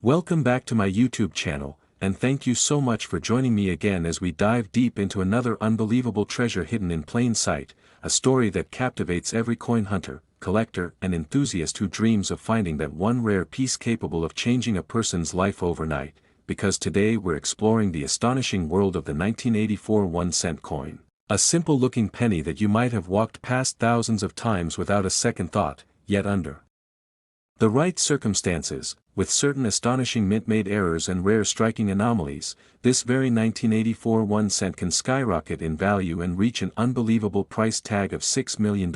Welcome back to my YouTube channel, and thank you so much for joining me again as we dive deep into another unbelievable treasure hidden in plain sight, a story that captivates every coin hunter, collector, and enthusiast who dreams of finding that one rare piece capable of changing a person's life overnight, because today we're exploring the astonishing world of the 1984 1-cent coin. A simple-looking penny that you might have walked past thousands of times without a second thought, yet under the right circumstances, with certain astonishing mint-made errors and rare striking anomalies, this very 1984 1-cent can skyrocket in value and reach an unbelievable price tag of $6 million,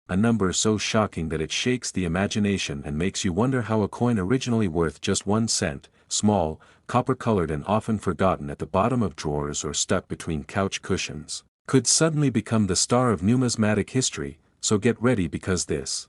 a number so shocking that it shakes the imagination and makes you wonder how a coin originally worth just 1 cent, small, copper-colored and often forgotten at the bottom of drawers or stuck between couch cushions, could suddenly become the star of numismatic history. So get ready, because this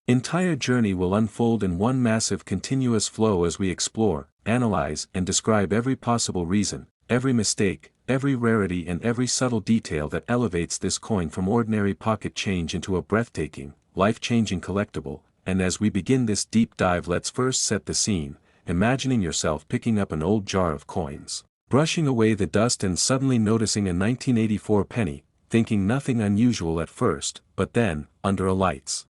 entire journey will unfold in one massive continuous flow as we explore, analyze, and describe every possible reason, every mistake, every rarity, and every subtle detail that elevates this coin from ordinary pocket change into a breathtaking, life-changing collectible. And as we begin this deep dive, let's first set the scene, imagining yourself picking up an old jar of coins, brushing away the dust and suddenly noticing a 1984 penny, thinking nothing unusual at first, but then, under a light's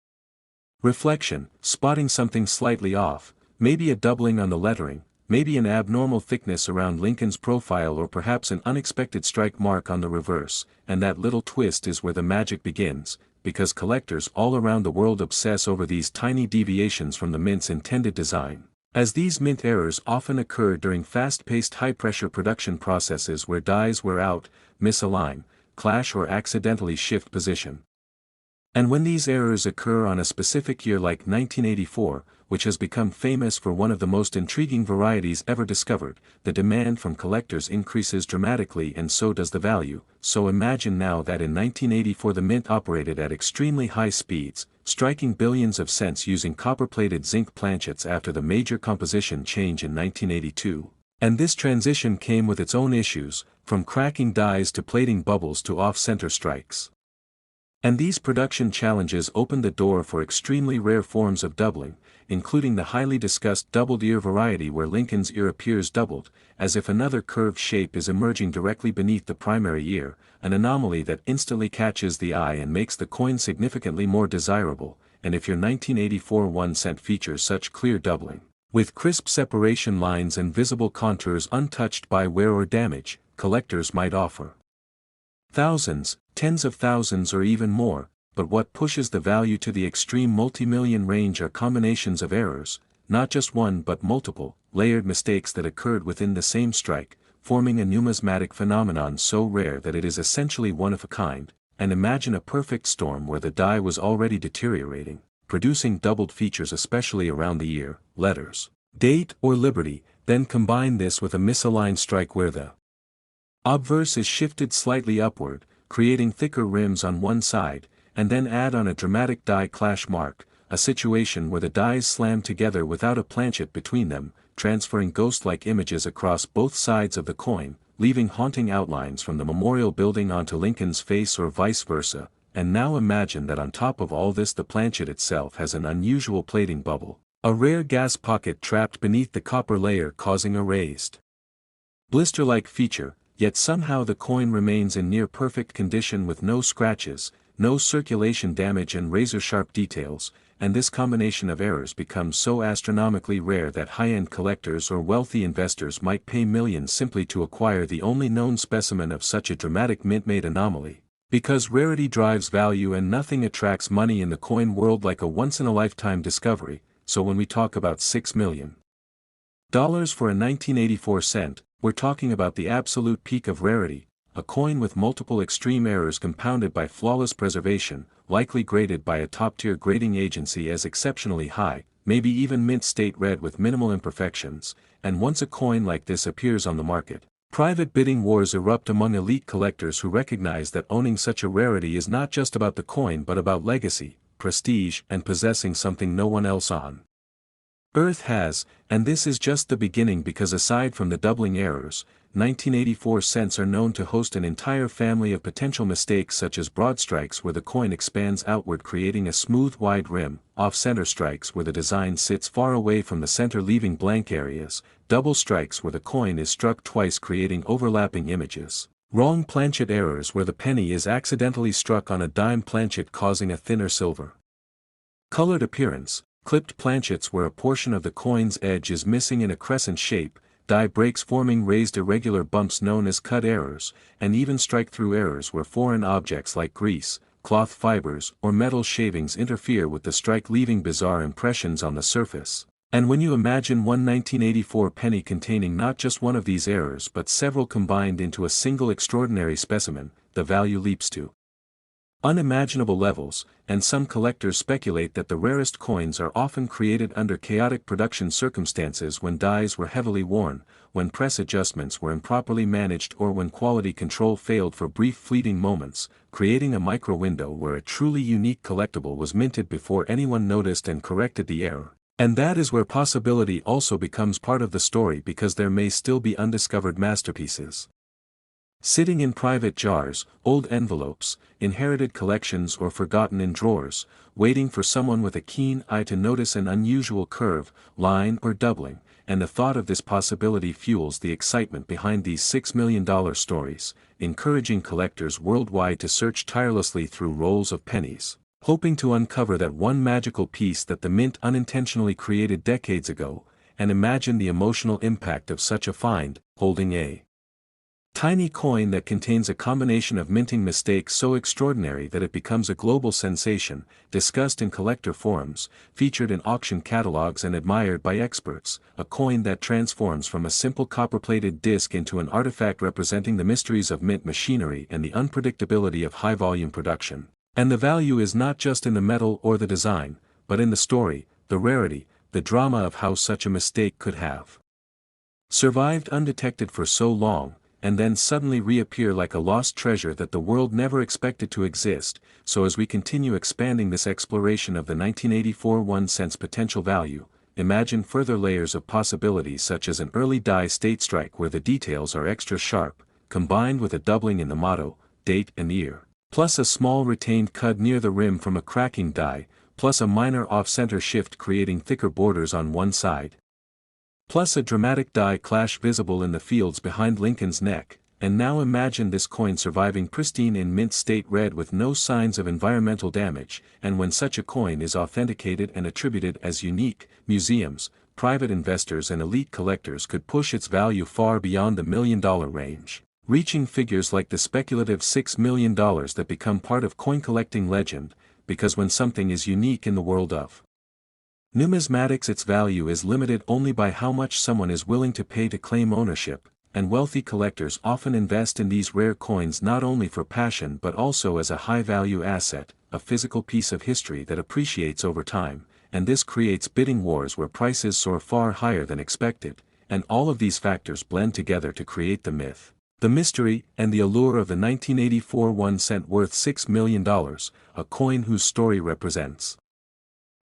reflection, spotting something slightly off, maybe a doubling on the lettering, maybe an abnormal thickness around Lincoln's profile, or perhaps an unexpected strike mark on the reverse. And that little twist is where the magic begins, because collectors all around the world obsess over these tiny deviations from the mint's intended design, as these mint errors often occur during fast-paced high-pressure production processes where dies wear out, misalign, clash, or accidentally shift position. And when these errors occur on a specific year like 1984, which has become famous for one of the most intriguing varieties ever discovered, the demand from collectors increases dramatically, and so does the value. So imagine now that in 1984 the mint operated at extremely high speeds, striking billions of cents using copper-plated zinc planchets after the major composition change in 1982. And this transition came with its own issues, from cracking dies to plating bubbles to off-center strikes. And these production challenges opened the door for extremely rare forms of doubling, including the highly discussed doubled ear variety, where Lincoln's ear appears doubled, as if another curved shape is emerging directly beneath the primary ear, an anomaly that instantly catches the eye and makes the coin significantly more desirable. And if your 1984 1-cent features such clear doubling, with crisp separation lines and visible contours untouched by wear or damage, collectors might offer thousands, tens of thousands, or even more. But what pushes the value to the extreme multi-million range are combinations of errors, not just one but multiple, layered mistakes that occurred within the same strike, forming a numismatic phenomenon so rare that it is essentially one of a kind. And imagine a perfect storm where the die was already deteriorating, producing doubled features especially around the year, letters, date, or liberty. Then combine this with a misaligned strike where the obverse is shifted slightly upward, creating thicker rims on one side, and then add on a dramatic die clash mark, a situation where the dies slam together without a planchet between them, transferring ghost-like images across both sides of the coin, leaving haunting outlines from the memorial building onto Lincoln's face or vice versa. And now imagine that on top of all this the planchet itself has an unusual plating bubble, a rare gas pocket trapped beneath the copper layer, causing a raised blister-like feature. Yet somehow the coin remains in near-perfect condition with no scratches, no circulation damage, and razor-sharp details. And this combination of errors becomes so astronomically rare that high-end collectors or wealthy investors might pay millions simply to acquire the only known specimen of such a dramatic mint-made anomaly. Because rarity drives value and nothing attracts money in the coin world like a once-in-a-lifetime discovery. So when we talk about $6 million for a 1984 cent, we're talking about the absolute peak of rarity, a coin with multiple extreme errors compounded by flawless preservation, likely graded by a top-tier grading agency as exceptionally high, maybe even mint state red with minimal imperfections. And once a coin like this appears on the market, private bidding wars erupt among elite collectors who recognize that owning such a rarity is not just about the coin but about legacy, prestige, and possessing something no one else on Earth has, and this is just the beginning because aside from the doubling errors, 1984 cents are known to host an entire family of potential mistakes such as broad strikes where the coin expands outward creating a smooth wide rim, off-center strikes where the design sits far away from the center leaving blank areas, double strikes where the coin is struck twice creating overlapping images, wrong planchet errors where the penny is accidentally struck on a dime planchet causing a thinner silver colored appearance, clipped planchets where a portion of the coin's edge is missing in a crescent shape, die breaks forming raised irregular bumps known as cut errors, and even strike-through errors where foreign objects like grease, cloth fibers, or metal shavings interfere with the strike leaving bizarre impressions on the surface. And when you imagine one 1984 penny containing not just one of these errors but several combined into a single extraordinary specimen, the value leaps to unimaginable levels, and some collectors speculate that the rarest coins are often created under chaotic production circumstances when dies were heavily worn, when press adjustments were improperly managed or when quality control failed for brief fleeting moments, creating a micro-window where a truly unique collectible was minted before anyone noticed and corrected the error. And that is where possibility also becomes part of the story because there may still be undiscovered masterpieces sitting in private jars, old envelopes, inherited collections or forgotten in drawers, waiting for someone with a keen eye to notice an unusual curve, line or doubling, and the thought of this possibility fuels the excitement behind these $6 million stories, encouraging collectors worldwide to search tirelessly through rolls of pennies, hoping to uncover that one magical piece that the mint unintentionally created decades ago, and imagine the emotional impact of such a find, holding a tiny coin that contains a combination of minting mistakes so extraordinary that it becomes a global sensation, discussed in collector forums, featured in auction catalogs and admired by experts, a coin that transforms from a simple copper-plated disc into an artifact representing the mysteries of mint machinery and the unpredictability of high-volume production. And the value is not just in the metal or the design, but in the story, the rarity, the drama of how such a mistake could have survived undetected for so long, and then suddenly reappear like a lost treasure that the world never expected to exist. So as we continue expanding this exploration of the 1984 1-cent potential value, imagine further layers of possibilities such as an early die state strike where the details are extra sharp, combined with a doubling in the motto, date and year, plus a small retained cut near the rim from a cracking die, plus a minor off-center shift creating thicker borders on one side, plus a dramatic die clash visible in the fields behind Lincoln's neck, and now imagine this coin surviving pristine in mint state red with no signs of environmental damage, and when such a coin is authenticated and attributed as unique, museums, private investors and elite collectors could push its value far beyond the $1 million range, reaching figures like the speculative $6 million that become part of coin collecting legend, because when something is unique in the world of numismatics its value is limited only by how much someone is willing to pay to claim ownership, and wealthy collectors often invest in these rare coins not only for passion but also as a high-value asset, a physical piece of history that appreciates over time, and this creates bidding wars where prices soar far higher than expected, and all of these factors blend together to create the myth, the mystery, and the allure of the 1984 1-cent worth $6 million, a coin whose story represents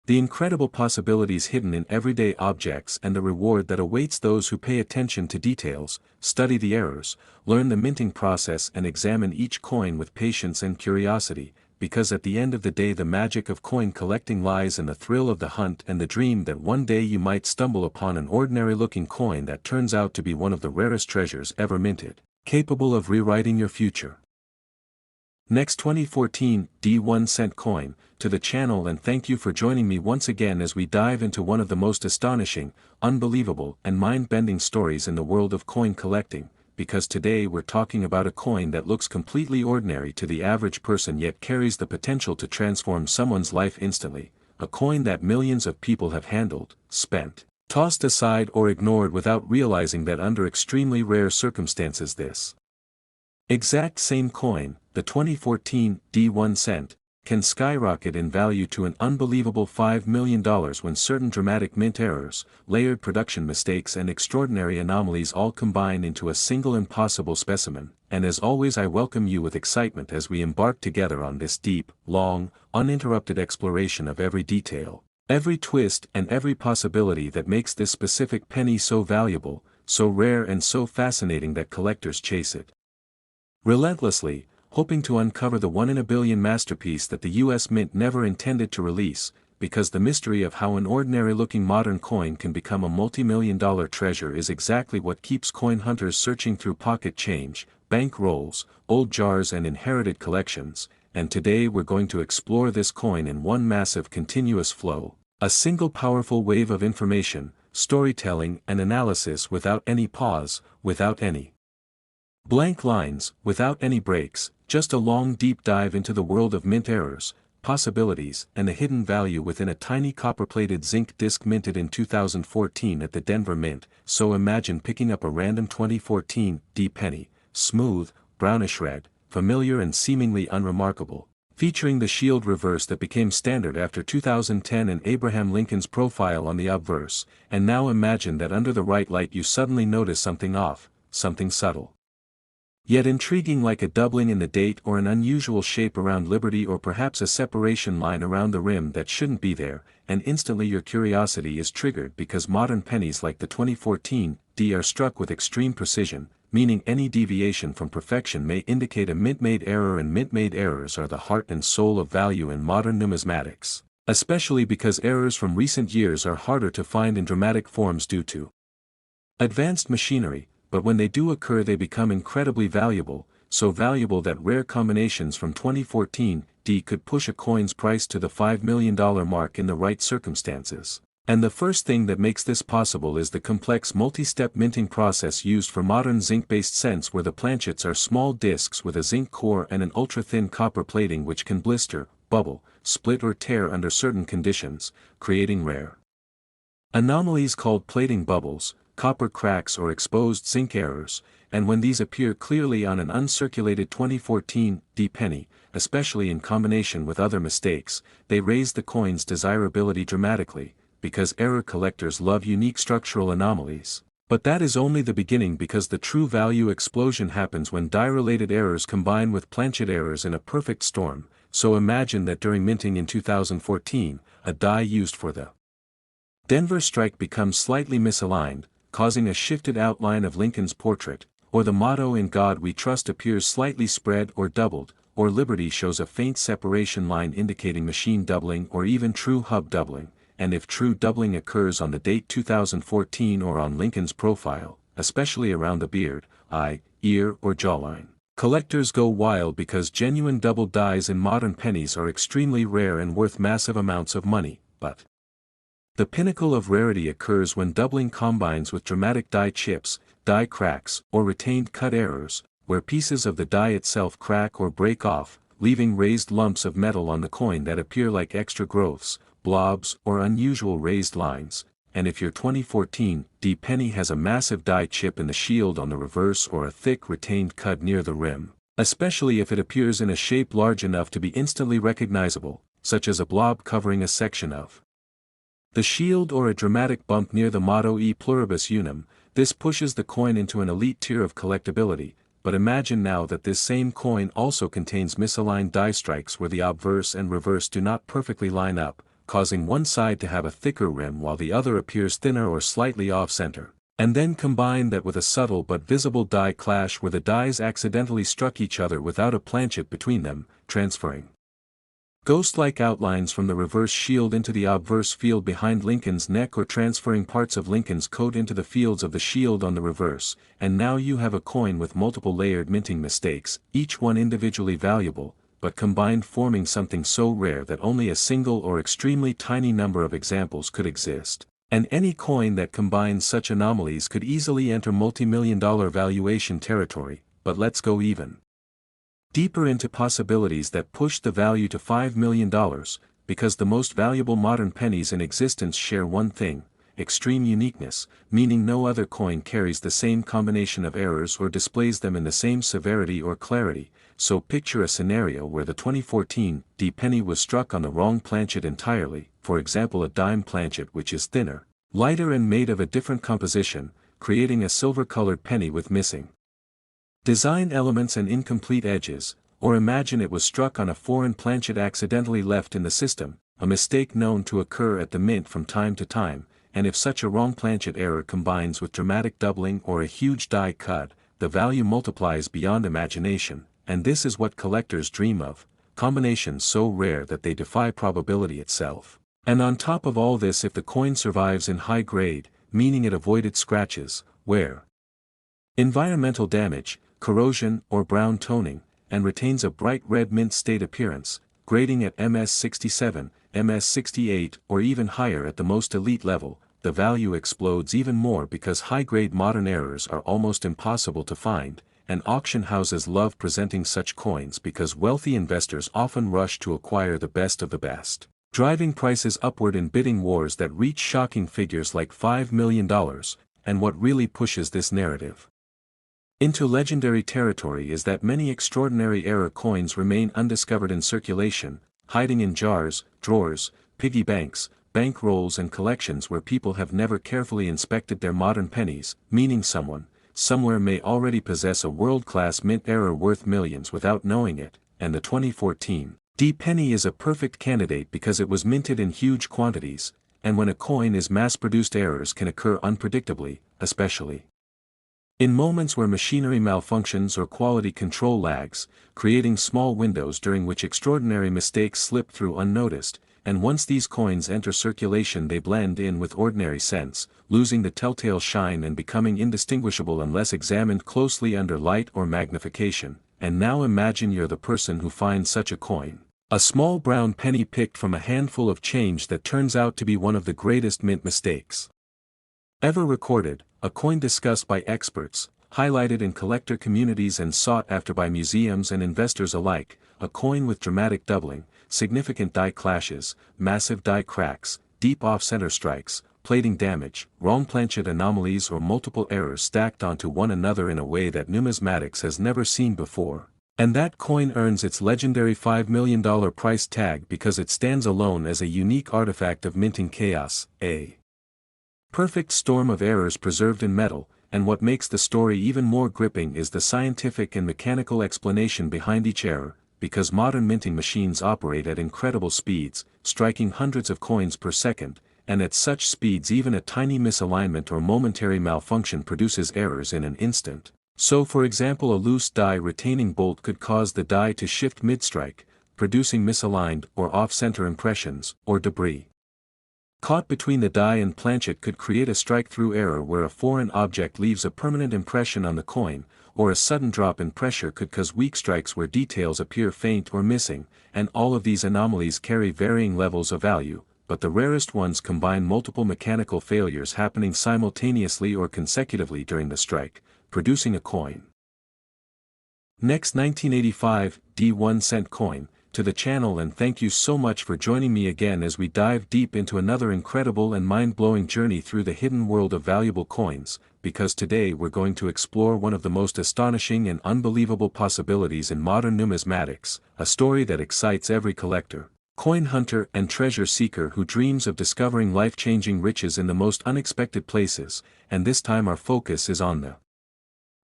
the incredible possibilities hidden in everyday objects and the reward that awaits those who pay attention to details, study the errors, learn the minting process and examine each coin with patience and curiosity, because at the end of the day the magic of coin collecting lies in the thrill of the hunt and the dream that one day you might stumble upon an ordinary-looking coin that turns out to be one of the rarest treasures ever minted, capable of rewriting your future. Next 2014 D1-cent coin, to the channel, and thank you for joining me once again as we dive into one of the most astonishing, unbelievable and mind-bending stories in the world of coin collecting, because today we're talking about a coin that looks completely ordinary to the average person yet carries the potential to transform someone's life instantly, a coin that millions of people have handled, spent, tossed aside or ignored without realizing that under extremely rare circumstances this exact same coin, the 2014 D1-cent, can skyrocket in value to an unbelievable $5 million when certain dramatic mint errors, layered production mistakes and extraordinary anomalies all combine into a single impossible specimen. And as always, I welcome you with excitement as we embark together on this deep, long, uninterrupted exploration of every detail, Every twist and every possibility that makes this specific penny so valuable, so rare and so fascinating that collectors chase it relentlessly, hoping to uncover the one-in-a-billion masterpiece that the US Mint never intended to release, because the mystery of how an ordinary-looking modern coin can become a multi-million-dollar treasure is exactly what keeps coin hunters searching through pocket change, bank rolls, old jars and inherited collections, and today we're going to explore this coin in one massive continuous flow, a single powerful wave of information, storytelling and analysis without any pause, without any blank lines, without any breaks, just a long deep dive into the world of mint errors, possibilities and the hidden value within a tiny copper-plated zinc disc minted in 2014 at the Denver Mint. So imagine picking up a random 2014 penny, smooth, brownish red, familiar and seemingly unremarkable, featuring the shield reverse that became standard after 2010 and Abraham Lincoln's profile on the obverse, and now imagine that under the right light you suddenly notice something off, something subtle, yet intriguing, like a doubling in the date or an unusual shape around Liberty or perhaps a separation line around the rim that shouldn't be there, and instantly your curiosity is triggered because modern pennies like the 2014 are struck with extreme precision, meaning any deviation from perfection may indicate a mint-made error, and mint-made errors are the heart and soul of value in modern numismatics, especially because errors from recent years are harder to find in dramatic forms due to advanced machinery. But when they do occur they become incredibly valuable, so valuable that rare combinations from 2014 could push a coin's price to the $5 million mark in the right circumstances. And the first thing that makes this possible is the complex multi-step minting process used for modern zinc-based cents, where the planchets are small discs with a zinc core and an ultra-thin copper plating which can blister, bubble, split or tear under certain conditions, creating rare anomalies called plating bubbles, copper cracks or exposed zinc errors, and when these appear clearly on an uncirculated 2014 penny, especially in combination with other mistakes, they raise the coin's desirability dramatically, because error collectors love unique structural anomalies. But that is only the beginning, because the true value explosion happens when die-related errors combine with planchet errors in a perfect storm. So imagine that during minting in 2014, a die used for the Denver strike becomes slightly misaligned, causing a shifted outline of Lincoln's portrait, or the motto "In God We Trust" appears slightly spread or doubled, or Liberty shows a faint separation line indicating machine doubling or even true hub doubling, and if true doubling occurs on the date 2014 or on Lincoln's profile, especially around the beard, eye, ear or jawline, collectors go wild, because genuine double dies in modern pennies are extremely rare and worth massive amounts of money. But the pinnacle of rarity occurs when doubling combines with dramatic die chips, die cracks, or retained cut errors, where pieces of the die itself crack or break off, leaving raised lumps of metal on the coin that appear like extra growths, blobs, or unusual raised lines. And if your 2014 penny has a massive die chip in the shield on the reverse or a thick retained cut near the rim, especially if it appears in a shape large enough to be instantly recognizable, such as a blob covering a section of the shield or a dramatic bump near the motto "E pluribus unum," this pushes the coin into an elite tier of collectability. But imagine now that this same coin also contains misaligned die strikes where the obverse and reverse do not perfectly line up, causing one side to have a thicker rim while the other appears thinner or slightly off-center. And then combine that with a subtle but visible die clash where the dies accidentally struck each other without a planchet between them, transferring ghost-like outlines from the reverse shield into the obverse field behind Lincoln's neck, or transferring parts of Lincoln's coat into the fields of the shield on the reverse, and now you have a coin with multiple layered minting mistakes, each one individually valuable, but combined forming something so rare that only a single or extremely tiny number of examples could exist. And any coin that combines such anomalies could easily enter multi-million-dollar valuation territory. But let's go even deeper into possibilities that push the value to $5 million, because the most valuable modern pennies in existence share one thing: extreme uniqueness, meaning no other coin carries the same combination of errors or displays them in the same severity or clarity. So picture a scenario where the 2014 penny was struck on the wrong planchet entirely, for example a dime planchet which is thinner, lighter and made of a different composition, creating a silver-colored penny with missing design elements and incomplete edges. Or imagine it was struck on a foreign planchet accidentally left in the system, a mistake known to occur at the mint from time to time, and if such a wrong planchet error combines with dramatic doubling or a huge die cut, the value multiplies beyond imagination, and this is what collectors dream of, combinations so rare that they defy probability itself. And on top of all this, if the coin survives in high grade, meaning it avoided scratches, wear, environmental damage, corrosion or brown toning, and retains a bright red mint state appearance, grading at MS67, MS68 or even higher at the most elite level, the value explodes even more because high-grade modern errors are almost impossible to find, and auction houses love presenting such coins because wealthy investors often rush to acquire the best of the best, driving prices upward in bidding wars that reach shocking figures like $5 million, and what really pushes this narrative into legendary territory is that many extraordinary era coins remain undiscovered in circulation, hiding in jars, drawers, piggy banks, bank rolls and collections where people have never carefully inspected their modern pennies, meaning someone, somewhere may already possess a world-class mint error worth millions without knowing it, and the 2014 D penny is a perfect candidate because it was minted in huge quantities, and when a coin is mass-produced errors can occur unpredictably, especially in moments where machinery malfunctions or quality control lags, creating small windows during which extraordinary mistakes slip through unnoticed, and once these coins enter circulation they blend in with ordinary cents, losing the telltale shine and becoming indistinguishable unless examined closely under light or magnification. And now imagine you're the person who finds such a coin. A small brown penny picked from a handful of change that turns out to be one of the greatest mint mistakes ever recorded, a coin discussed by experts, highlighted in collector communities and sought after by museums and investors alike, a coin with dramatic doubling, significant die clashes, massive die cracks, deep off-center strikes, plating damage, wrong planchet anomalies or multiple errors stacked onto one another in a way that numismatics has never seen before. And that coin earns its legendary $5 million price tag because it stands alone as a unique artifact of minting chaos, a perfect storm of errors preserved in metal, and what makes the story even more gripping is the scientific and mechanical explanation behind each error, because modern minting machines operate at incredible speeds, striking hundreds of coins per second, and at such speeds even a tiny misalignment or momentary malfunction produces errors in an instant. So for example a loose die retaining bolt could cause the die to shift mid-strike, producing misaligned or off-center impressions, or debris caught between the die and planchet could create a strike-through error where a foreign object leaves a permanent impression on the coin, or a sudden drop in pressure could cause weak strikes where details appear faint or missing, and all of these anomalies carry varying levels of value, but the rarest ones combine multiple mechanical failures happening simultaneously or consecutively during the strike, producing a coin. Next 1985, D 1 cent coin, to the channel, and thank you so much for joining me again as we dive deep into another incredible and mind-blowing journey through the hidden world of valuable coins, because today we're going to explore one of the most astonishing and unbelievable possibilities in modern numismatics, a story that excites every collector, coin hunter and treasure seeker who dreams of discovering life-changing riches in the most unexpected places, and this time our focus is on the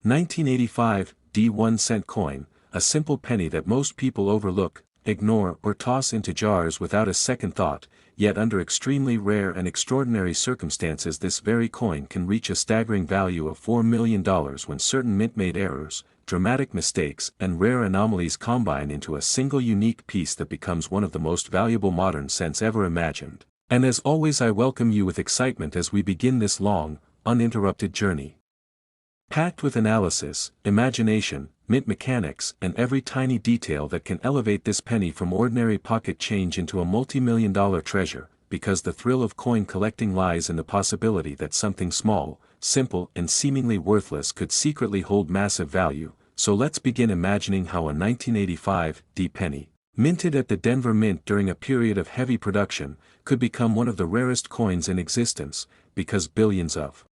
1985 D 1 cent coin, a simple penny that most people overlook, ignore or toss into jars without a second thought, yet under extremely rare and extraordinary circumstances this very coin can reach a staggering value of $4 million when certain mint-made errors, dramatic mistakes and rare anomalies combine into a single unique piece that becomes one of the most valuable modern cents ever imagined. And as always I welcome you with excitement as we begin this long, uninterrupted journey. Packed with analysis, imagination, mint mechanics and every tiny detail that can elevate this penny from ordinary pocket change into a multi-million-dollar treasure, because the thrill of coin collecting lies in the possibility that something small, simple and seemingly worthless could secretly hold massive value. So let's begin imagining how a 1985 D penny, minted at the Denver Mint during a period of heavy production, could become one of the rarest coins in existence, because billions of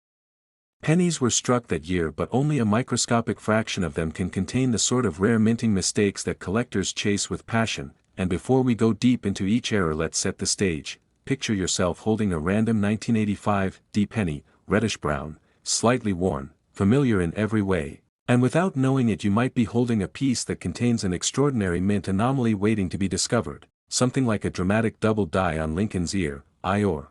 pennies were struck that year, but only a microscopic fraction of them can contain the sort of rare minting mistakes that collectors chase with passion. And before we go deep into each error, let's set the stage. Picture yourself holding a random 1985 D penny, reddish-brown, slightly worn, familiar in every way, and without knowing it you might be holding a piece that contains an extraordinary mint anomaly waiting to be discovered. something like a dramatic double die on Lincoln's ear, eye or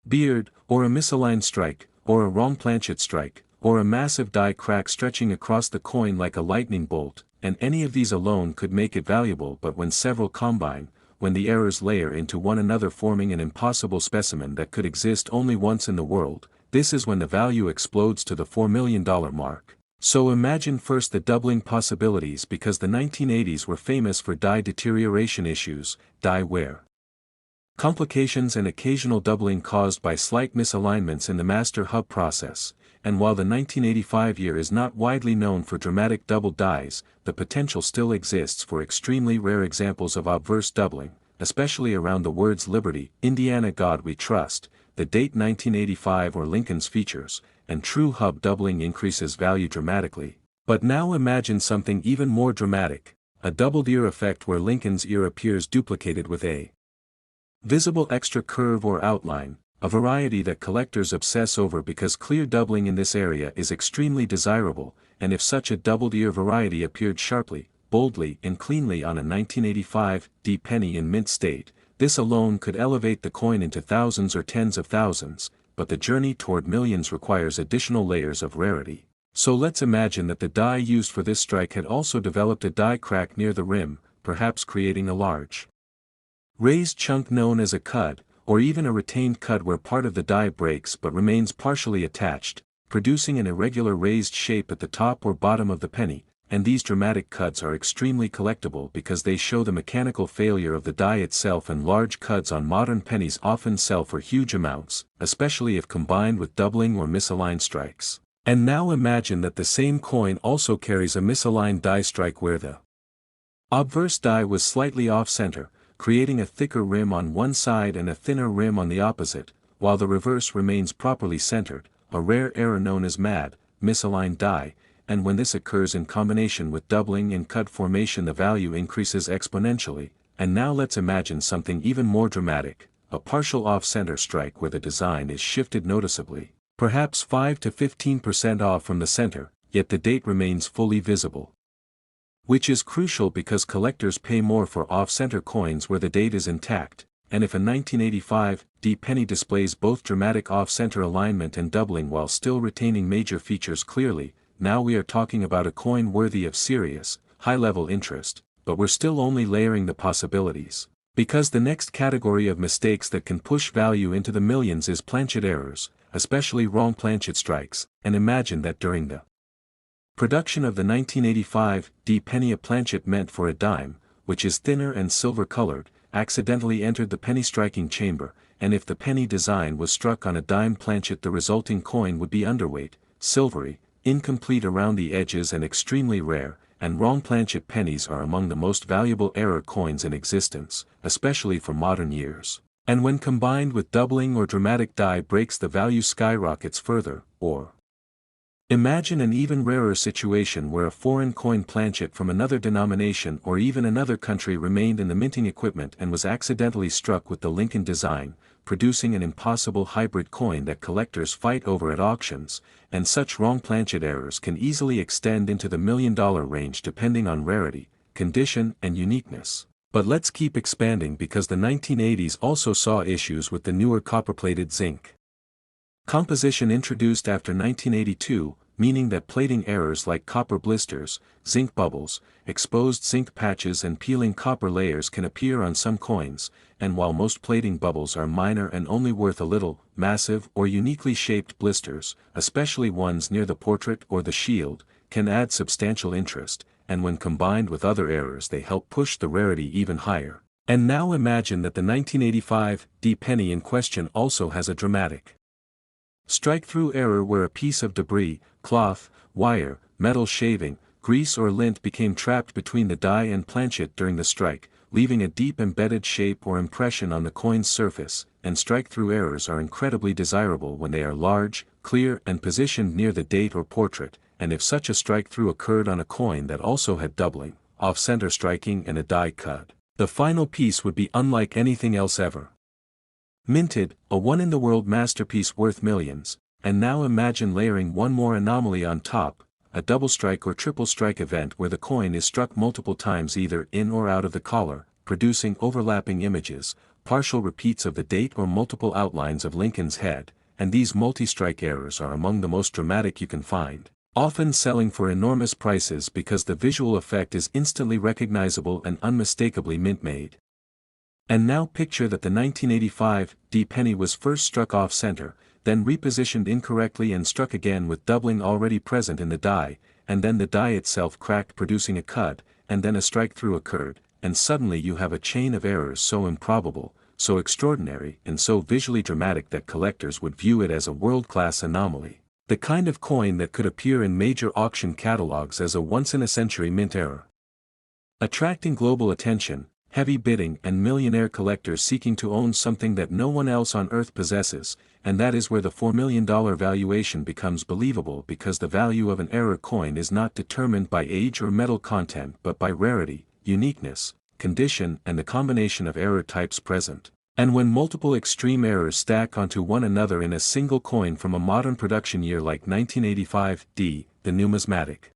beard, or a misaligned strike, or a wrong planchet strike, or a massive die crack stretching across the coin like a lightning bolt, and any of these alone could make it valuable, but when several combine, when the errors layer into one another forming an impossible specimen that could exist only once in the world, this is when the value explodes to the $4 million mark. So imagine first the doubling possibilities, because the 1980s were famous for die deterioration issues, die wear complications and occasional doubling caused by slight misalignments in the master hub process, and while the 1985 year is not widely known for dramatic double dies, the potential still exists for extremely rare examples of obverse doubling, especially around the words Liberty, Indiana God We Trust, the date 1985 or Lincoln's features, and true hub doubling increases value dramatically. But now imagine something even more dramatic, a doubled ear effect where Lincoln's ear appears duplicated with a visible extra curve or outline, a variety that collectors obsess over because clear doubling in this area is extremely desirable, and if such a doubled ear variety appeared sharply, boldly and cleanly on a 1985 D penny in mint state, this alone could elevate the coin into thousands or tens of thousands, but the journey toward millions requires additional layers of rarity. So let's imagine that the die used for this strike had also developed a die crack near the rim, perhaps creating a large raised chunk known as a cud, or even a retained cud where part of the die breaks but remains partially attached, producing an irregular raised shape at the top or bottom of the penny, and these dramatic cuds are extremely collectible because they show the mechanical failure of the die itself, and large cuds on modern pennies often sell for huge amounts, especially if combined with doubling or misaligned strikes. And now imagine that the same coin also carries a misaligned die strike where the obverse die was slightly off-center, creating a thicker rim on one side and a thinner rim on the opposite, while the reverse remains properly centered, a rare error known as MAD, misaligned die, and when this occurs in combination with doubling and cud formation the value increases exponentially. And now let's imagine something even more dramatic, a partial off-center strike where the design is shifted noticeably, perhaps 5 to 15% off from the center, yet the date remains fully visible. Which is crucial because collectors pay more for off-center coins where the date is intact, and if a 1985 D penny displays both dramatic off-center alignment and doubling while still retaining major features clearly, now we are talking about a coin worthy of serious, high-level interest, but we're still only layering the possibilities. Because the next category of mistakes that can push value into the millions is planchet errors, especially wrong planchet strikes, and imagine that during the production of the 1985 D penny a planchet meant for a dime, which is thinner and silver-colored, accidentally entered the penny striking chamber, and if the penny design was struck on a dime planchet the resulting coin would be underweight, silvery, incomplete around the edges and extremely rare, and wrong planchet pennies are among the most valuable error coins in existence, especially for modern years. And when combined with doubling or dramatic die breaks the value skyrockets further, or imagine an even rarer situation where a foreign coin planchet from another denomination or even another country remained in the minting equipment and was accidentally struck with the Lincoln design, producing an impossible hybrid coin that collectors fight over at auctions, and such wrong planchet errors can easily extend into the $1 million range depending on rarity, condition and uniqueness. But let's keep expanding because the 1980s also saw issues with the newer copper-plated zinc composition introduced after 1982, meaning that plating errors like copper blisters, zinc bubbles, exposed zinc patches and peeling copper layers can appear on some coins, and while most plating bubbles are minor and only worth a little, massive or uniquely shaped blisters, especially ones near the portrait or the shield, can add substantial interest, and when combined with other errors they help push the rarity even higher. And now imagine that the 1985 D penny in question also has a dramatic strike-through error where a piece of debris, cloth, wire, metal shaving, grease or lint became trapped between the die and planchet during the strike, leaving a deep embedded shape or impression on the coin's surface, and strike-through errors are incredibly desirable when they are large, clear and positioned near the date or portrait, and if such a strike-through occurred on a coin that also had doubling, off-center striking and a die cut, the final piece would be unlike anything else ever minted, a one-in-the-world masterpiece worth millions. And now imagine layering one more anomaly on top, a double strike or triple strike event where the coin is struck multiple times either in or out of the collar, producing overlapping images, partial repeats of the date or multiple outlines of Lincoln's head, and these multi-strike errors are among the most dramatic you can find, often selling for enormous prices because the visual effect is instantly recognizable and unmistakably mint-made. And now picture that the 1985 penny was first struck off-center, then repositioned incorrectly and struck again with doubling already present in the die, and then the die itself cracked producing a cut, and then a strike-through occurred, and suddenly you have a chain of errors so improbable, so extraordinary and so visually dramatic that collectors would view it as a world-class anomaly. The kind of coin that could appear in major auction catalogs as a once-in-a-century mint error. Attracting global attention, heavy bidding and millionaire collectors seeking to own something that no one else on earth possesses, and that is where the $4 million valuation becomes believable because the value of an error coin is not determined by age or metal content but by rarity, uniqueness, condition and the combination of error types present. And when multiple extreme errors stack onto one another in a single coin from a modern production year like 1985, the numismatic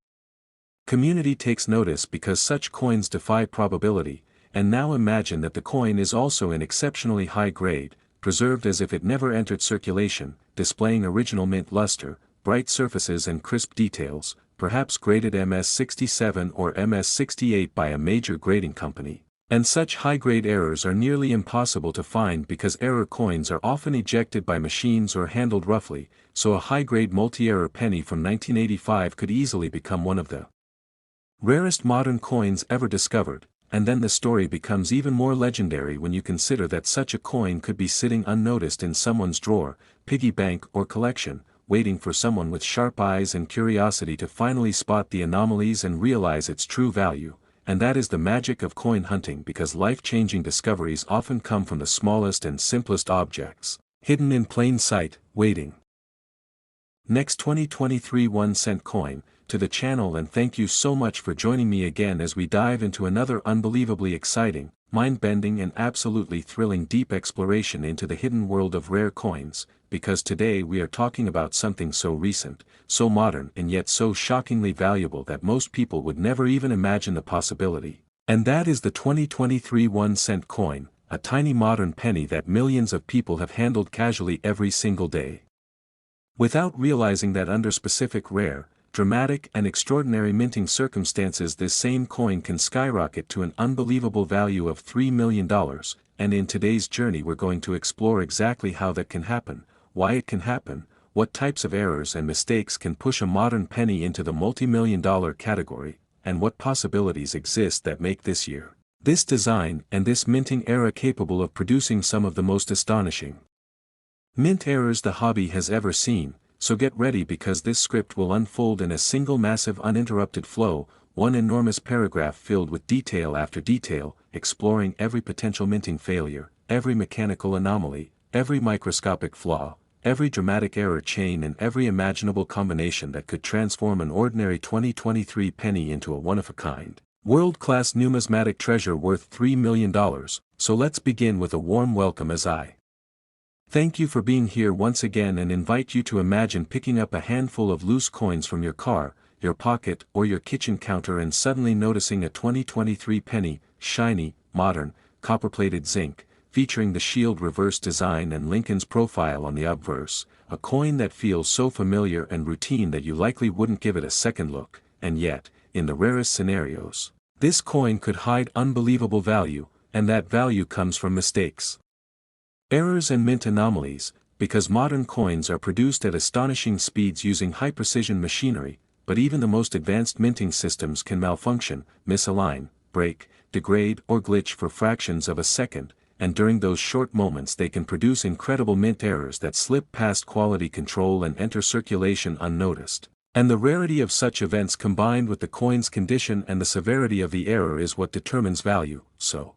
community takes notice because such coins defy probability, and now imagine that the coin is also in exceptionally high grade, preserved as if it never entered circulation, displaying original mint luster, bright surfaces and crisp details, perhaps graded MS-67 or MS-68 by a major grading company. And such high-grade errors are nearly impossible to find because error coins are often ejected by machines or handled roughly, so a high-grade multi-error penny from 1985 could easily become one of the rarest modern coins ever discovered, and then the story becomes even more legendary when you consider that such a coin could be sitting unnoticed in someone's drawer, piggy bank or collection, waiting for someone with sharp eyes and curiosity to finally spot the anomalies and realize its true value. And that is the magic of coin hunting because life-changing discoveries often come from the smallest and simplest objects, hidden in plain sight, waiting. Next 2023 1-cent coin, to the channel and thank you so much for joining me again as we dive into another unbelievably exciting, mind-bending and absolutely thrilling deep exploration into the hidden world of rare coins, because today we are talking about something so recent, so modern and yet so shockingly valuable that most people would never even imagine the possibility. And that is the 2023 1-cent coin, a tiny modern penny that millions of people have handled casually every single day. Without realizing that under specific rare, dramatic and extraordinary minting circumstances this same coin can skyrocket to an unbelievable value of $3 million, and in today's journey we're going to explore exactly how that can happen, why it can happen, what types of errors and mistakes can push a modern penny into the multi-million-dollar category, and what possibilities exist that make this design and this minting era capable of producing some of the most astonishing mint errors the hobby has ever seen. So get ready because this script will unfold in a single massive uninterrupted flow, one enormous paragraph filled with detail after detail, exploring every potential minting failure, every mechanical anomaly, every microscopic flaw, every dramatic error chain and every imaginable combination that could transform an ordinary 2023 penny into a one-of-a-kind, world-class numismatic treasure worth $3 million, so let's begin with a warm welcome as I thank you for being here once again and invite you to imagine picking up a handful of loose coins from your car, your pocket or your kitchen counter and suddenly noticing a 2023 penny, shiny, modern, copper-plated zinc, featuring the shield reverse design and Lincoln's profile on the obverse, a coin that feels so familiar and routine that you likely wouldn't give it a second look, and yet, in the rarest scenarios, this coin could hide unbelievable value, and that value comes from mistakes, errors and mint anomalies, because modern coins are produced at astonishing speeds using high-precision machinery, but even the most advanced minting systems can malfunction, misalign, break, degrade or glitch for fractions of a second, and during those short moments they can produce incredible mint errors that slip past quality control and enter circulation unnoticed. And the rarity of such events combined with the coin's condition and the severity of the error is what determines value, so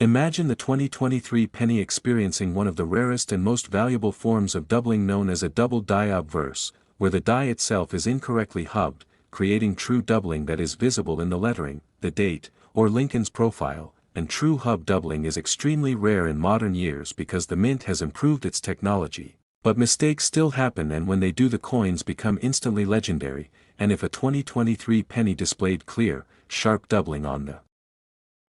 imagine the 2023 penny experiencing one of the rarest and most valuable forms of doubling known as a double die obverse, where the die itself is incorrectly hubbed, creating true doubling that is visible in the lettering, the date, or Lincoln's profile, and true hub doubling is extremely rare in modern years because the mint has improved its technology. But mistakes still happen and when they do the coins become instantly legendary, and if a 2023 penny displayed clear, sharp doubling on the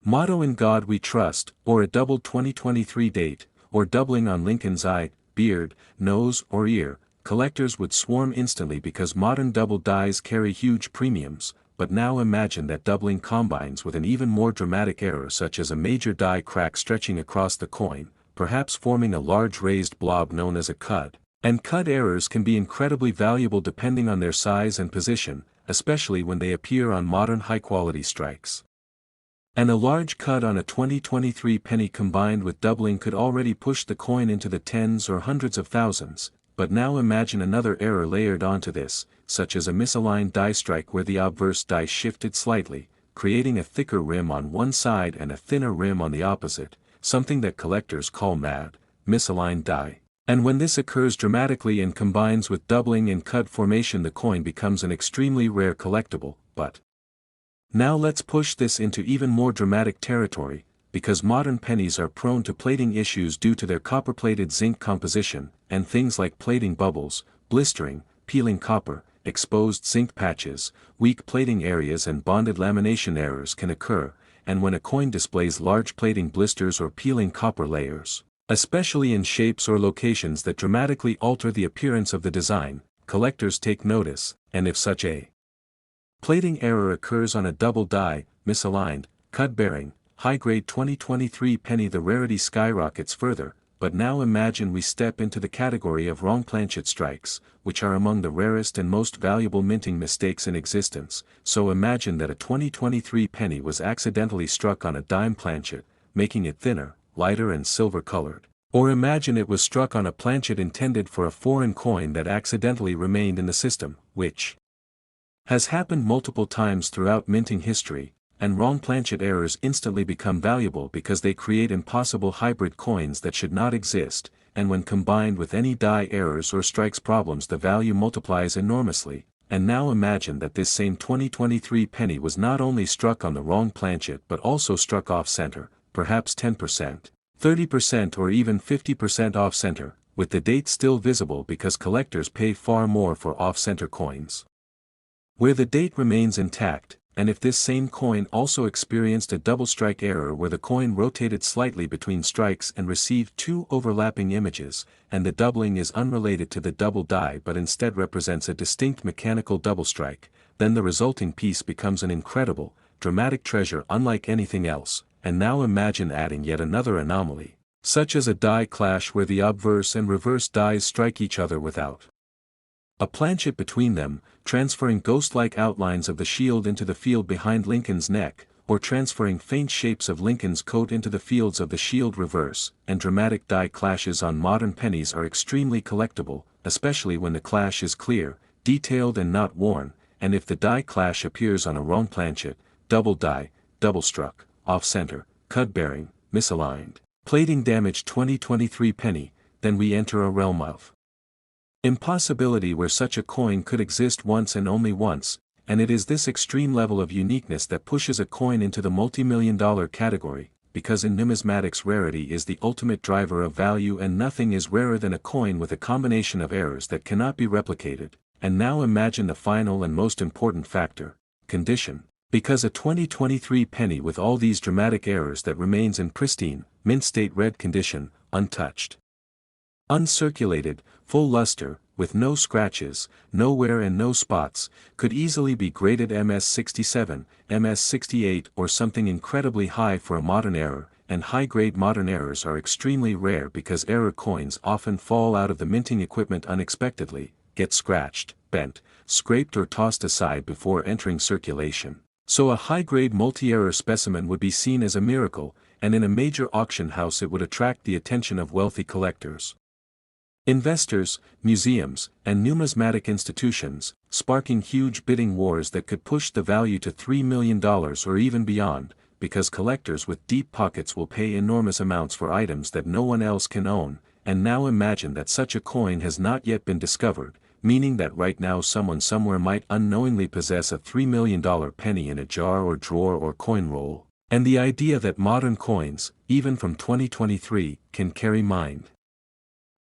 Motto in God We Trust, or a doubled 2023 date, or doubling on Lincoln's eye, beard, nose or ear, collectors would swarm instantly because modern double dies carry huge premiums, but now imagine that doubling combines with an even more dramatic error such as a major die crack stretching across the coin, perhaps forming a large raised blob known as a cud. And cud errors can be incredibly valuable depending on their size and position, especially when they appear on modern high-quality strikes. And a large cud on a 2023 penny combined with doubling could already push the coin into the tens or hundreds of thousands, but now imagine another error layered onto this, such as a misaligned die strike where the obverse die shifted slightly, creating a thicker rim on one side and a thinner rim on the opposite, something that collectors call misaligned die. And when this occurs dramatically and combines with doubling and cud formation, the coin becomes an extremely rare collectible. But now let's push this into even more dramatic territory, because modern pennies are prone to plating issues due to their copper-plated zinc composition, and things like plating bubbles, blistering, peeling copper, exposed zinc patches, weak plating areas and bonded lamination errors can occur, and when a coin displays large plating blisters or peeling copper layers, especially in shapes or locations that dramatically alter the appearance of the design, collectors take notice, and if such a plating error occurs on a double die, misaligned, cud-bearing, high-grade 2023 penny, the rarity skyrockets further. But now imagine we step into the category of wrong planchet strikes, which are among the rarest and most valuable minting mistakes in existence. So imagine that a 2023 penny was accidentally struck on a dime planchet, making it thinner, lighter and silver-colored. Or imagine it was struck on a planchet intended for a foreign coin that accidentally remained in the system, which has happened multiple times throughout minting history. And wrong planchet errors instantly become valuable because they create impossible hybrid coins that should not exist, and when combined with any die errors or strikes problems, the value multiplies enormously. And now imagine that this same 2023 penny was not only struck on the wrong planchet but also struck off-center, perhaps 10%, 30% or even 50% off-center, with the date still visible because collectors pay far more for off-center coins, where the date remains intact. And if this same coin also experienced a double strike error where the coin rotated slightly between strikes and received two overlapping images, and the doubling is unrelated to the double die but instead represents a distinct mechanical double strike, then the resulting piece becomes an incredible, dramatic treasure unlike anything else. And now imagine adding yet another anomaly, such as a die clash where the obverse and reverse dies strike each other without a planchet between them, transferring ghost-like outlines of the shield into the field behind Lincoln's neck, or transferring faint shapes of Lincoln's coat into the fields of the shield reverse. And dramatic die clashes on modern pennies are extremely collectible, especially when the clash is clear, detailed and not worn, and if the die clash appears on a wrong planchet, double die, double struck, off-center, cud-bearing, misaligned, plating damaged 2023 penny, then we enter a realm of impossibility where such a coin could exist once and only once, and it is this extreme level of uniqueness that pushes a coin into the multi-million-dollar category, because in numismatics rarity is the ultimate driver of value and nothing is rarer than a coin with a combination of errors that cannot be replicated. And now imagine the final and most important factor, condition, because a 2023 penny with all these dramatic errors that remains in pristine, mint state red condition, untouched, uncirculated, full luster, with no scratches, no wear and no spots, could easily be graded MS67, MS68 or something incredibly high for a modern error, and high-grade modern errors are extremely rare because error coins often fall out of the minting equipment unexpectedly, get scratched, bent, scraped or tossed aside before entering circulation. So a high-grade multi-error specimen would be seen as a miracle, and in a major auction house it would attract the attention of wealthy collectors, investors, museums, and numismatic institutions, sparking huge bidding wars that could push the value to $3 million or even beyond, because collectors with deep pockets will pay enormous amounts for items that no one else can own. And now imagine that such a coin has not yet been discovered, meaning that right now someone somewhere might unknowingly possess a $3 million penny in a jar or drawer or coin roll. And the idea that modern coins, even from 2023, can carry mind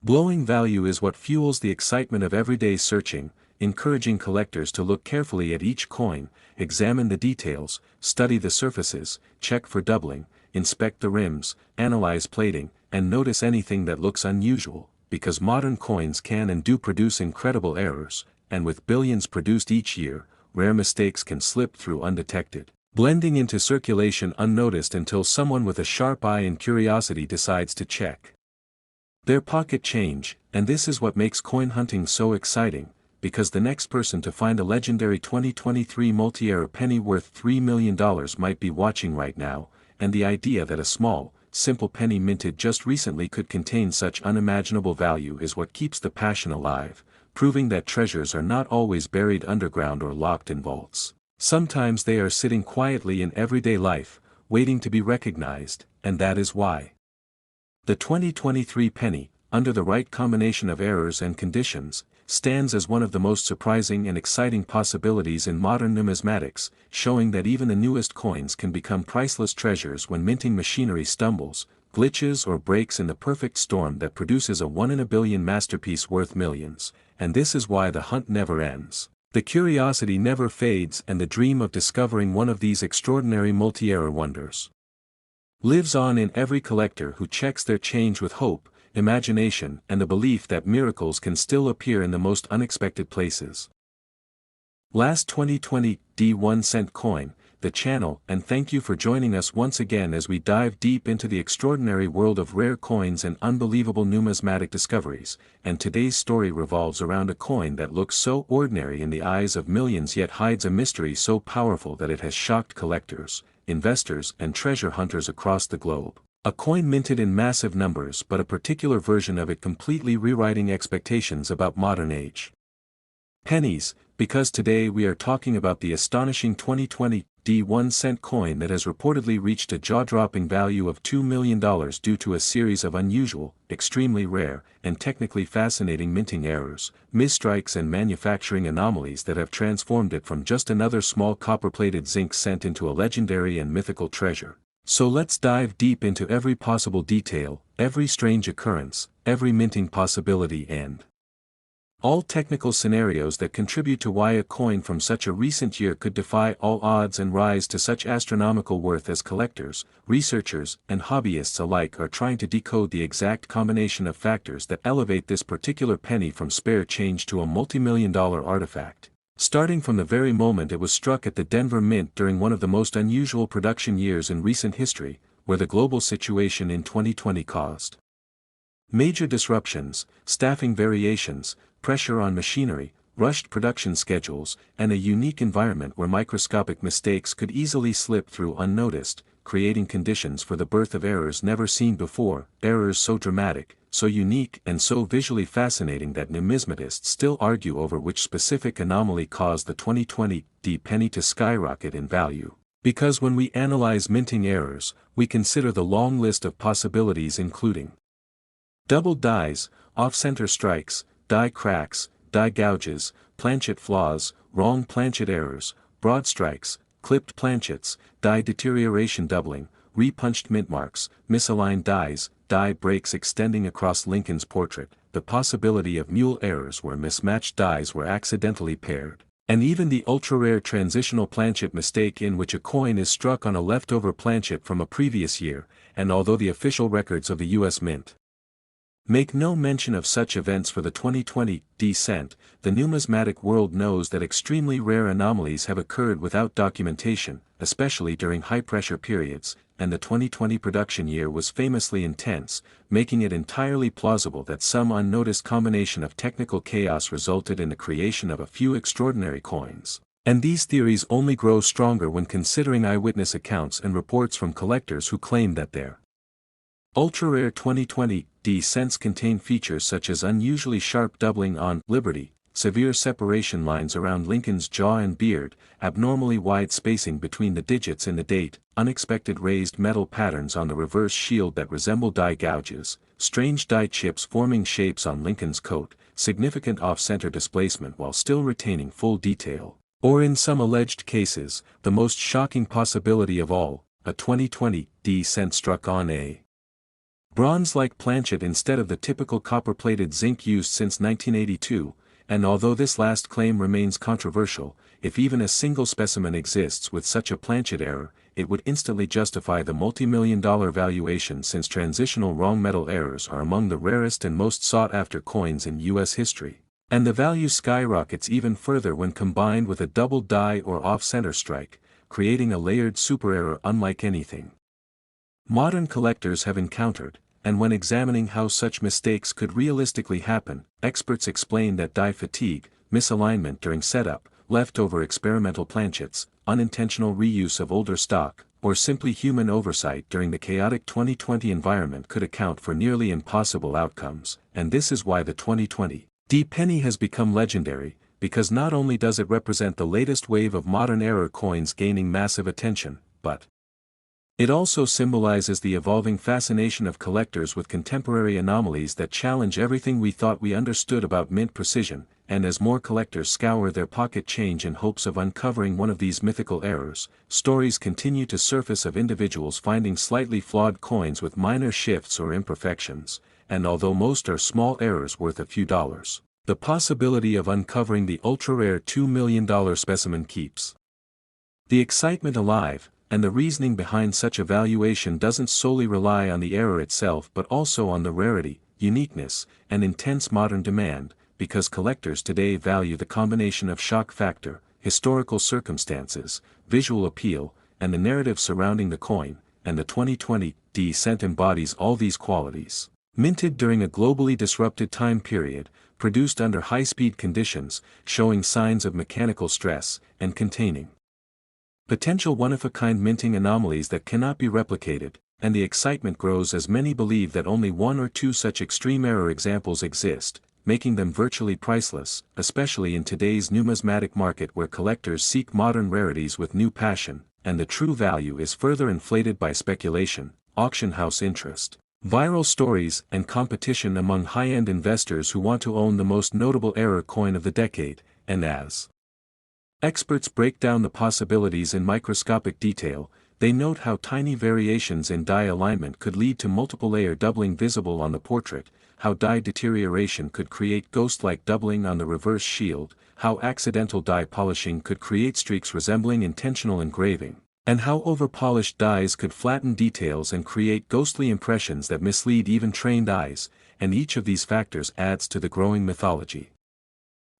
blowing value is what fuels the excitement of everyday searching, encouraging collectors to look carefully at each coin, examine the details, study the surfaces, check for doubling, inspect the rims, analyze plating, and notice anything that looks unusual, because modern coins can and do produce incredible errors, and with billions produced each year, rare mistakes can slip through undetected, blending into circulation unnoticed until someone with a sharp eye and curiosity decides to check their pocket change. And this is what makes coin hunting so exciting, because the next person to find a legendary 2023 multi-era penny worth $3 million might be watching right now, and the idea that a small, simple penny minted just recently could contain such unimaginable value is what keeps the passion alive, proving that treasures are not always buried underground or locked in vaults. Sometimes they are sitting quietly in everyday life, waiting to be recognized, and that is why the 2023 penny, under the right combination of errors and conditions, stands as one of the most surprising and exciting possibilities in modern numismatics, showing that even the newest coins can become priceless treasures when minting machinery stumbles, glitches or breaks in the perfect storm that produces a one-in-a-billion masterpiece worth millions. And this is why the hunt never ends. The curiosity never fades, and the dream of discovering one of these extraordinary multi-era wonders lives on in every collector who checks their change with hope, imagination, and the belief that miracles can still appear in the most unexpected places. Last 2020 D1 cent coin, the channel, and thank you for joining us once again as we dive deep into the extraordinary world of rare coins and unbelievable numismatic discoveries. And today's story revolves around a coin that looks so ordinary in the eyes of millions yet hides a mystery so powerful that it has shocked collectors, investors, and treasure hunters across the globe. A coin minted in massive numbers, but a particular version of it completely rewriting expectations about modern age pennies, because today we are talking about the astonishing 2020 D1 cent coin that has reportedly reached a jaw-dropping value of $2 million due to a series of unusual, extremely rare, and technically fascinating minting errors, misstrikes, and manufacturing anomalies that have transformed it from just another small copper-plated zinc cent into a legendary and mythical treasure. So let's dive deep into every possible detail, every strange occurrence, every minting possibility, and all technical scenarios that contribute to why a coin from such a recent year could defy all odds and rise to such astronomical worth as collectors, researchers, and hobbyists alike are trying to decode the exact combination of factors that elevate this particular penny from spare change to a multi-million-dollar artifact. Starting from the very moment it was struck at the Denver Mint during one of the most unusual production years in recent history, where the global situation in 2020 caused major disruptions, staffing variations, pressure on machinery, rushed production schedules, and a unique environment where microscopic mistakes could easily slip through unnoticed, creating conditions for the birth of errors never seen before, errors so dramatic, so unique, and so visually fascinating that numismatists still argue over which specific anomaly caused the 2020 D penny to skyrocket in value. Because when we analyze minting errors, we consider the long list of possibilities including doubled dies, off-center strikes, die cracks, die gouges, planchet flaws, wrong planchet errors, broad strikes, clipped planchets, die deterioration doubling, repunched mint marks, misaligned dies, die breaks extending across Lincoln's portrait, the possibility of mule errors where mismatched dies were accidentally paired, and even the ultra-rare transitional planchet mistake in which a coin is struck on a leftover planchet from a previous year, and although the official records of the U.S. Mint make no mention of such events for the 2020 D cent, the numismatic world knows that extremely rare anomalies have occurred without documentation, especially during high-pressure periods, and the 2020 production year was famously intense, making it entirely plausible that some unnoticed combination of technical chaos resulted in the creation of a few extraordinary coins. And these theories only grow stronger when considering eyewitness accounts and reports from collectors who claim that their ultra-rare 2020 D cents contain features such as unusually sharp doubling on Liberty, severe separation lines around Lincoln's jaw and beard, abnormally wide spacing between the digits in the date, unexpected raised metal patterns on the reverse shield that resemble die gouges, strange die chips forming shapes on Lincoln's coat, significant off-center displacement while still retaining full detail, or in some alleged cases, the most shocking possibility of all, a 2020 D cent struck on a bronze-like planchet instead of the typical copper-plated zinc used since 1982, and although this last claim remains controversial, if even a single specimen exists with such a planchet error, it would instantly justify the multi-million-dollar valuation, since transitional wrong metal errors are among the rarest and most sought-after coins in U.S. history. And the value skyrockets even further when combined with a double die or off-center strike, creating a layered super error unlike anything modern collectors have encountered. And when examining how such mistakes could realistically happen, experts explain that die fatigue, misalignment during setup, leftover experimental planchets, unintentional reuse of older stock, or simply human oversight during the chaotic 2020 environment could account for nearly impossible outcomes. And this is why the 2020 penny has become legendary, because not only does it represent the latest wave of modern error coins gaining massive attention, but it also symbolizes the evolving fascination of collectors with contemporary anomalies that challenge everything we thought we understood about mint precision. And as more collectors scour their pocket change in hopes of uncovering one of these mythical errors, stories continue to surface of individuals finding slightly flawed coins with minor shifts or imperfections, and although most are small errors worth a few dollars, the possibility of uncovering the ultra-rare $2 million specimen keeps the excitement alive. And the reasoning behind such a valuation doesn't solely rely on the error itself but also on the rarity, uniqueness, and intense modern demand, because collectors today value the combination of shock factor, historical circumstances, visual appeal, and the narrative surrounding the coin, and the 2020 cent embodies all these qualities. Minted during a globally disrupted time period, produced under high-speed conditions, showing signs of mechanical stress, and containing potential one-of-a-kind minting anomalies that cannot be replicated, and the excitement grows as many believe that only one or two such extreme error examples exist, making them virtually priceless, especially in today's numismatic market where collectors seek modern rarities with new passion, and the true value is further inflated by speculation, auction house interest, viral stories, and competition among high-end investors who want to own the most notable error coin of the decade. And as experts break down the possibilities in microscopic detail, they note how tiny variations in die alignment could lead to multiple layer doubling visible on the portrait, how die deterioration could create ghost-like doubling on the reverse shield, how accidental die polishing could create streaks resembling intentional engraving, and how over-polished dies could flatten details and create ghostly impressions that mislead even trained eyes, and each of these factors adds to the growing mythology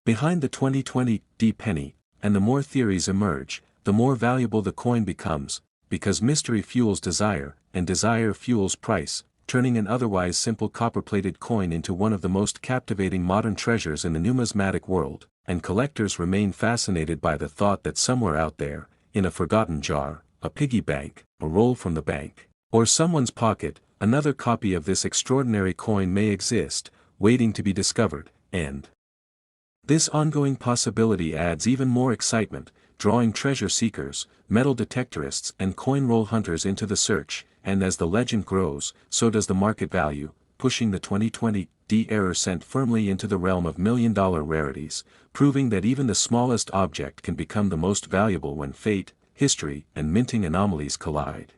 behind the 2020 penny. And the more theories emerge, the more valuable the coin becomes, because mystery fuels desire, and desire fuels price, turning an otherwise simple copper-plated coin into one of the most captivating modern treasures in the numismatic world. And collectors remain fascinated by the thought that somewhere out there, in a forgotten jar, a piggy bank, a roll from the bank, or someone's pocket, another copy of this extraordinary coin may exist, waiting to be discovered. And this ongoing possibility adds even more excitement, drawing treasure seekers, metal detectorists, and coin roll hunters into the search. And as the legend grows, so does the market value, pushing the 2020 error cent firmly into the realm of million-dollar rarities, proving that even the smallest object can become the most valuable when fate, history, and minting anomalies collide.